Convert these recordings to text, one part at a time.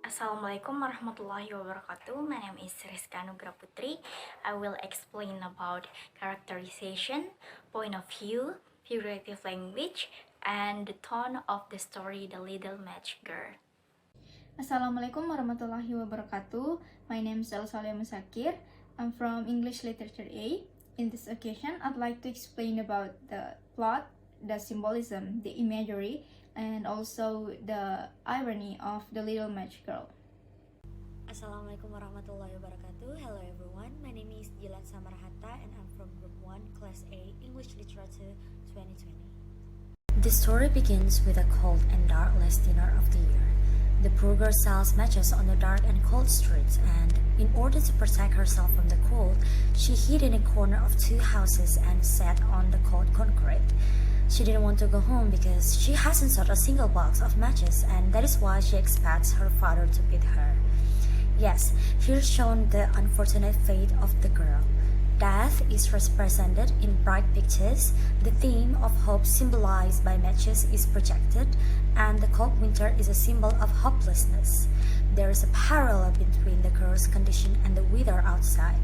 Assalamualaikum warahmatullahi wabarakatuh. My name is Riska Anugra Putri. I will explain about characterization, point of view, figurative language, and the tone of the story The Little Match Girl. Assalamualaikum warahmatullahi wabarakatuh. My name is Elza Muzakkir. I'm from English Literature A. In this occasion, I'd like to explain about the plot, the symbolism, the imagery, and also the irony of the Little Match Girl. Assalamualaikum warahmatullahi wabarakatuh. Hello everyone, my name is Jilan Hatta and I'm from Group 1, Class A, English Literature 2020. The story begins with a cold and dark last dinner of the year. The poor girl sells matches on the dark and cold streets, and in order to protect herself from the cold, she hid in a corner of two houses and sat on the cold concrete. She didn't want to go home because she hasn't sold a single box of matches, and that is why she expects her father to beat her. Yes, here's shown the unfortunate fate of the girl. Death is represented in bright pictures, the theme of hope symbolized by matches is projected, and the cold winter is a symbol of hopelessness. There is a parallel between the girl's condition and the weather outside.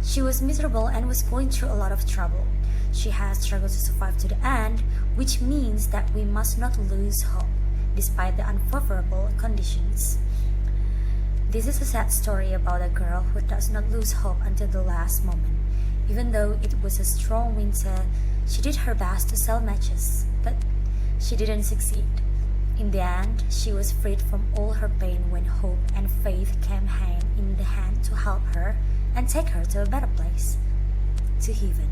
She was miserable and was going through a lot of trouble. She has struggled to survive to the end, which means that we must not lose hope, despite the unfavorable conditions. This is a sad story about a girl who does not lose hope until the last moment. Even though it was a strong winter, she did her best to sell matches, but she didn't succeed. In the end, she was freed from all her pain when hope and faith came hand in the hand to help her and take her to a better place, to heaven.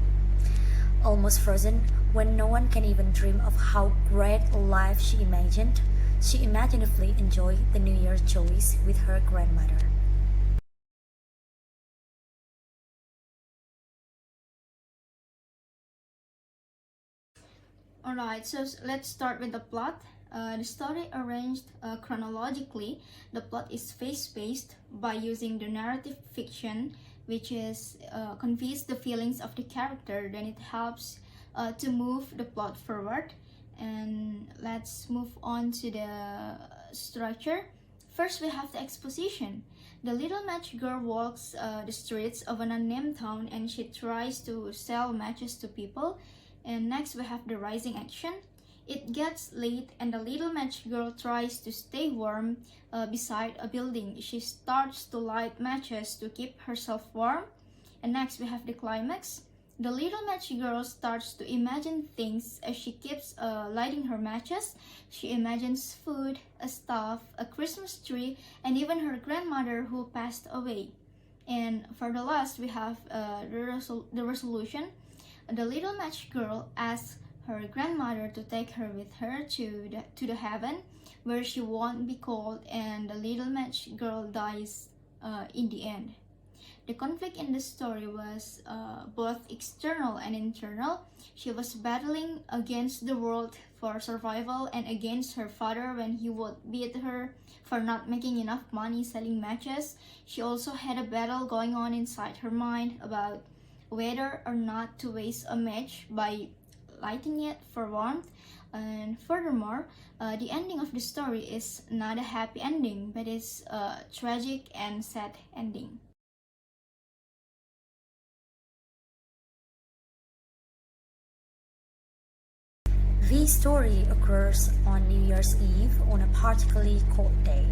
Almost frozen, when no one can even dream of how great a life she imagined, she imaginatively enjoyed the New Year joys with her grandmother. Alright, so let's start with the plot. The story arranged chronologically. The plot is phase-based by using the narrative fiction, which is conveys the feelings of the character. Then it helps to move the plot forward. And let's move on to the structure. First, we have the exposition. The little match girl walks the streets of an unnamed town and she tries to sell matches to people. And next, we have the rising action. It gets late and the little match girl tries to stay warm beside a building. She starts to light matches to keep herself warm. And next, we have the climax. The little match girl starts to imagine things as she keeps lighting her matches. She imagines food, a stuff, a Christmas tree, and even her grandmother who passed away. And for the last, we have the resolution. The little match girl asks her grandmother to take her with her to the heaven where she won't be cold, and the little match girl dies in the end. The conflict in the story was both external and internal. She was battling against the world for survival and against her father when he would beat her for not making enough money selling matches. She also had a battle going on inside her mind about whether or not to waste a match by lighting it for warmth. And furthermore, the ending of the story is not a happy ending, but it's a tragic and sad ending. The story occurs on New Year's Eve on a particularly cold day.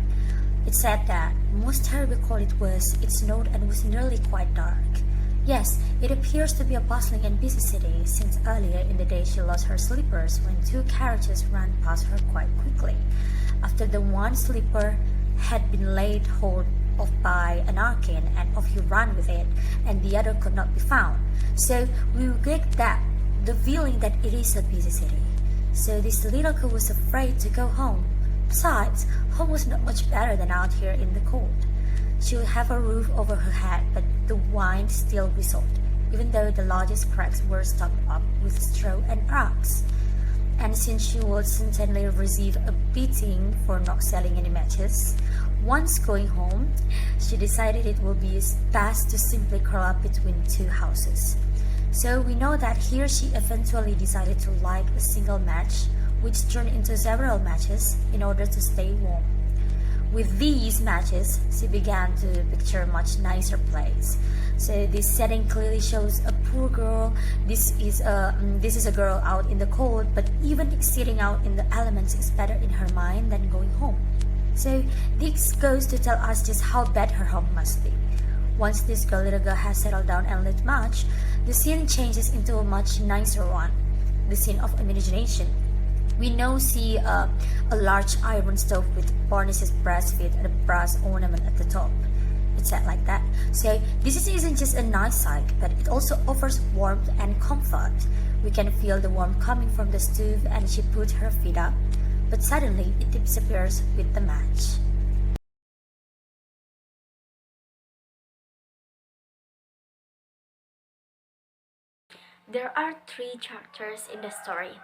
It's said that, most terrible cold it was, it snowed and was nearly quite dark. Yes, it appears to be a bustling and busy city, since earlier in the day she lost her slippers when two carriages ran past her quite quickly. After the one slipper had been laid hold of by an arcane and off he ran with it, and the other could not be found. So we get that, the feeling that it is a busy city. So this little girl was afraid to go home. Besides, home was not much better than out here in the cold. She would have a roof over her head, but the wind still whistled, even though the largest cracks were stopped up with straw and rocks. And since she would certainly receive a beating for not selling any matches, once going home, she decided it would be best to simply curl up between two houses. So we know that here she eventually decided to light a single match, which turned into several matches in order to stay warm. With these matches, she began to picture a much nicer place. So this setting clearly shows a poor girl. This is a girl out in the cold, but even sitting out in the elements is better in her mind than going home. So this goes to tell us just how bad her home must be. Once this little girl has settled down and lit match, the scene changes into a much nicer one, the scene of imagination. We now see a large iron stove with Barney's brass feet and a brass ornament at the top. It's set like that. So this isn't just a nice sight, but it also offers warmth and comfort. We can feel the warmth coming from the stove, and she put her feet up, but suddenly it disappears with the match. There are three characters in the story: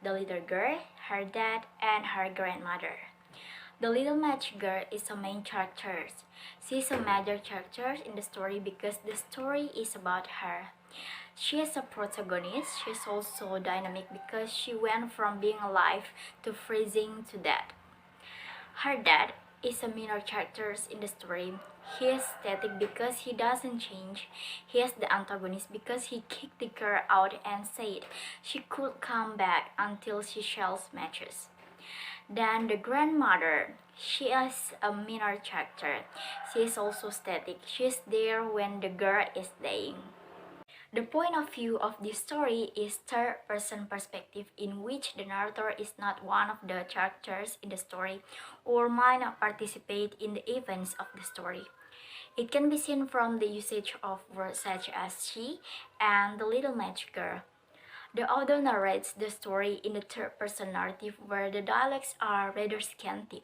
the little girl, her dad, and her grandmother. The little match girl is a main character. She is a major character in the story because the story is about her. She is a protagonist. She is also dynamic because she went from being alive to freezing to death. Her dad is a minor character in the story. He is static because he doesn't change. He is the antagonist because he kicked the girl out and said she could come back until she sells matches. Then the grandmother, she is a minor character. She is also static. She is there when the girl is dying. The point of view of this story is third-person perspective, in which the narrator is not one of the characters in the story or might not participate in the events of the story. It can be seen from the usage of words such as she and the little match girl. The author narrates the story in the third-person narrative where the dialects are rather scanty.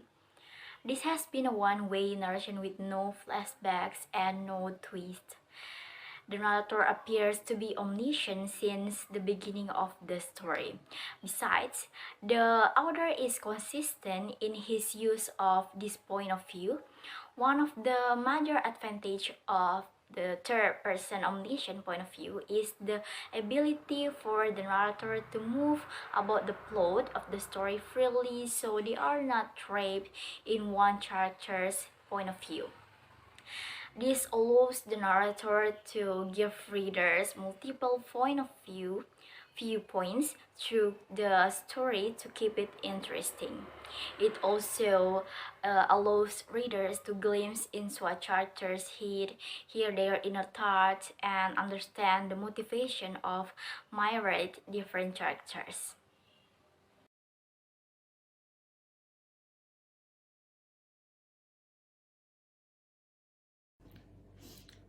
This has been a one-way narration with no flashbacks and no twist. The narrator appears to be omniscient since the beginning of the story. Besides, the author is consistent in his use of this point of view. One of the major advantages of the third-person omniscient point of view is the ability for the narrator to move about the plot of the story freely, so they are not trapped in one character's point of view. This allows the narrator to give readers multiple viewpoints through the story to keep it interesting. It also allows readers to glimpse into a character's head, hear their inner thoughts, and understand the motivation of myriad different characters.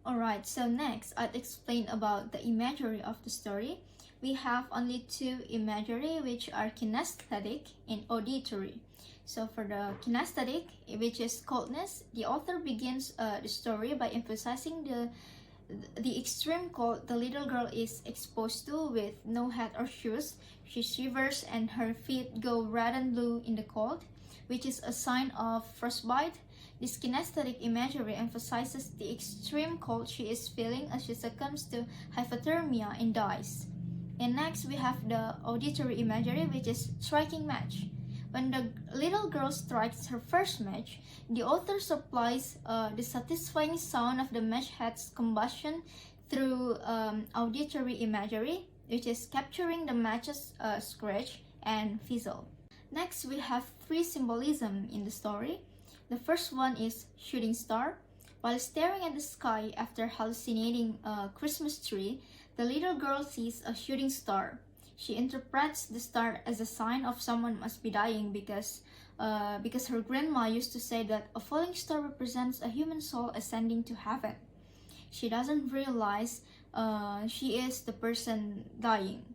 Alright, so next I'd explain about the imagery of the story. We have only two imagery, which are kinesthetic and auditory. So for the kinesthetic, which is coldness, the author begins the story by emphasizing the extreme cold the little girl is exposed to with no hat or shoes. She shivers and her feet go red and blue in the cold, which is a sign of frostbite. This kinesthetic imagery emphasizes the extreme cold she is feeling as she succumbs to hypothermia and dies. And next we have the auditory imagery, which is striking match. When the little girl strikes her first match, the author supplies the satisfying sound of the match head's combustion through auditory imagery, which is capturing the match's scratch and fizzle. Next, we have three symbolism in the story. The first one is shooting star. While staring at the sky after hallucinating a Christmas tree, the little girl sees a shooting star. She interprets the star as a sign of someone must be dying because her grandma used to say that a falling star represents a human soul ascending to heaven. She doesn't realize she is the person dying.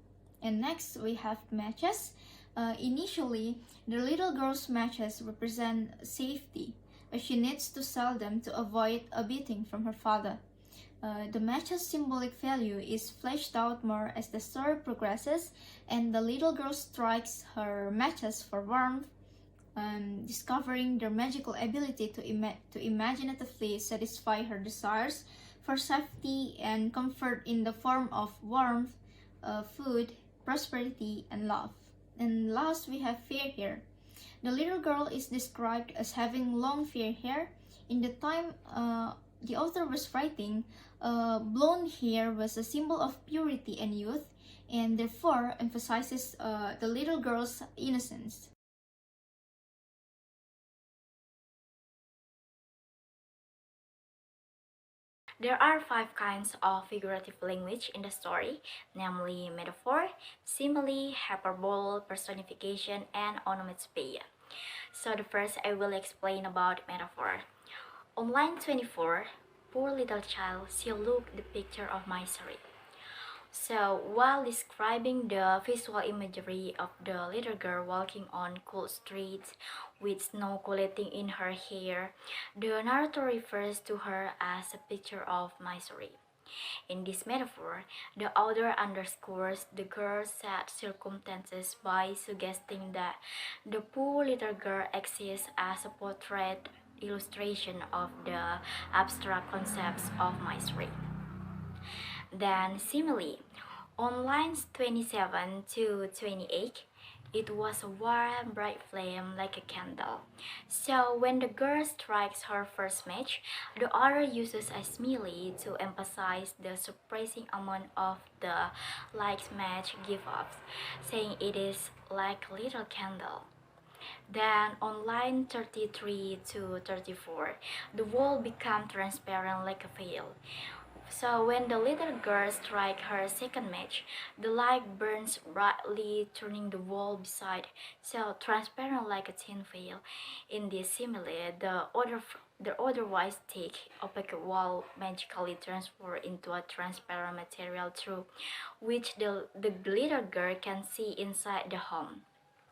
And next we have matches. Initially, the little girl's matches represent safety, but she needs to sell them to avoid a beating from her father. The match's symbolic value is fleshed out more as the story progresses, and the little girl strikes her matches for warmth, discovering their magical ability to imaginatively satisfy her desires for safety and comfort in the form of warmth, food, prosperity, and love. And last, we have fear here. The little girl is described as having long fair hair. In the time the author was writing, blonde hair was a symbol of purity and youth, and therefore emphasizes the little girl's innocence. There are 5 kinds of figurative language in the story, namely metaphor, simile, hyperbole, personification, and onomatopoeia. So the first I will explain about metaphor. On line 24, poor little child, she looked the picture of misery. So, while describing the visual imagery of the little girl walking on cool streets with snow collecting in her hair, the narrator refers to her as a picture of misery. In this metaphor, the author underscores the girl's sad circumstances by suggesting that the poor little girl exists as a portrait illustration of the abstract concepts of misery. Then simile. On lines 27 to 28, it was a warm, bright flame like a candle. So when the girl strikes her first match, the author uses a simile to emphasize the surprising amount of the light match give off, saying it is like a little candle. Then on line 33 to 34, the wall became transparent like a veil. So when the little girl strikes her second match, the light burns brightly, turning the wall beside so transparent like a tin veil. In this simile, the otherwise thick, opaque wall magically transforms into a transparent material through which the little girl can see inside the home.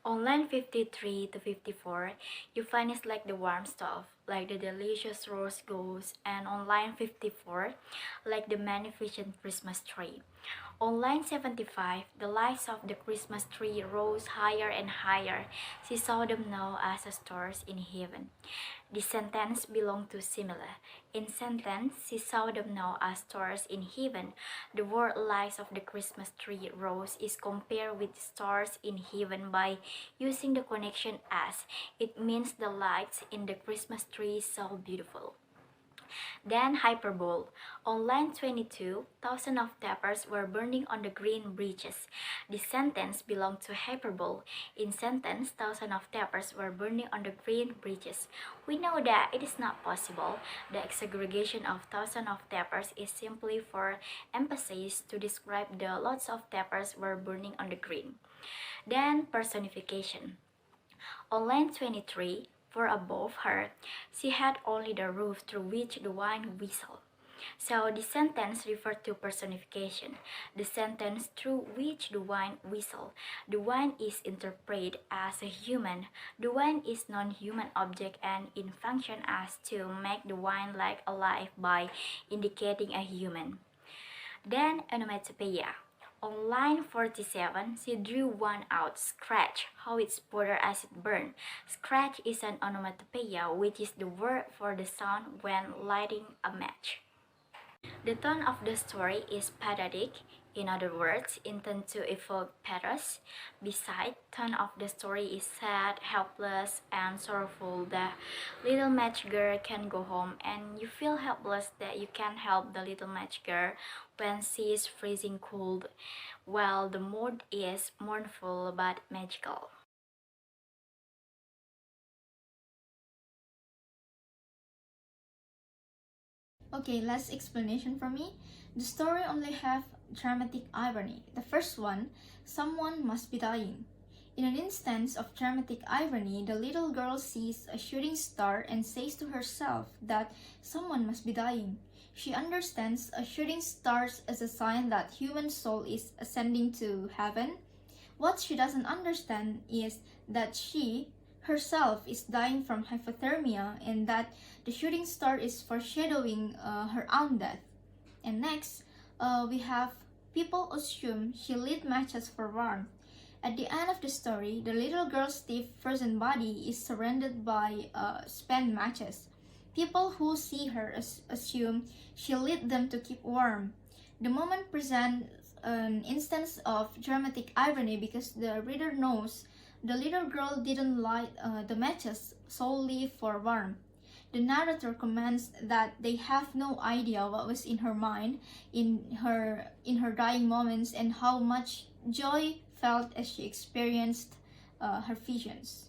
On line 53 to 54, you find it like the warm stuff, like the delicious rose goes, and on line 54, like the magnificent Christmas tree. On line 75, the lights of the Christmas tree rose higher and higher. She saw them now as the stars in heaven. This sentence belongs to simile. In sentence, she saw them now as stars in heaven. The word lights of the Christmas tree rose is compared with stars in heaven by using the connection as. It means the lights in the Christmas tree so beautiful. Then hyperbole. On line 22, thousands of tapers were burning on the green bridges. This sentence belonged to hyperbole. In sentence, thousands of tapers were burning on the green bridges. We know that it is not possible. The exaggeration of thousands of tapers is simply for emphasis to describe the lots of tapers were burning on the green. Then personification. On line 23, for above her, she had only the roof through which the wind whistled. So the sentence referred to personification. The sentence through which the wind whistled. The wind is interpreted as a human. The wind is non-human object and in function as to make the wind like alive by indicating a human. Then onomatopoeia. On line 47, she drew one out, scratch, how it sputtered as it burned. Scratch is an onomatopoeia, which is the word for the sound when lighting a match. The tone of the story is pathetic, in other words, intended to evoke pathos. Besides, tone of the story is sad, helpless, and sorrowful. The little match girl can go home, and you feel helpless that you can't help the little match girl when she is freezing cold, while the mood is mournful but magical. Okay, last explanation from me. The story only have dramatic irony. The first one, someone must be dying. In an instance of dramatic irony, the little girl sees a shooting star and says to herself that someone must be dying. She understands a shooting star as a sign that human soul is ascending to heaven. What she doesn't understand is that she herself is dying from hypothermia and that the shooting star is foreshadowing her own death. And next, we have people assume she lit matches for warmth. At the end of the story, the little girl's stiff frozen body is surrounded by spent matches. People who see her assume she lit them to keep warm. The moment presents an instance of dramatic irony because the reader knows The little girl didn't light the matches solely for warmth. The narrator comments that they have no idea what was in her mind in her dying moments and how much joy felt as she experienced her visions.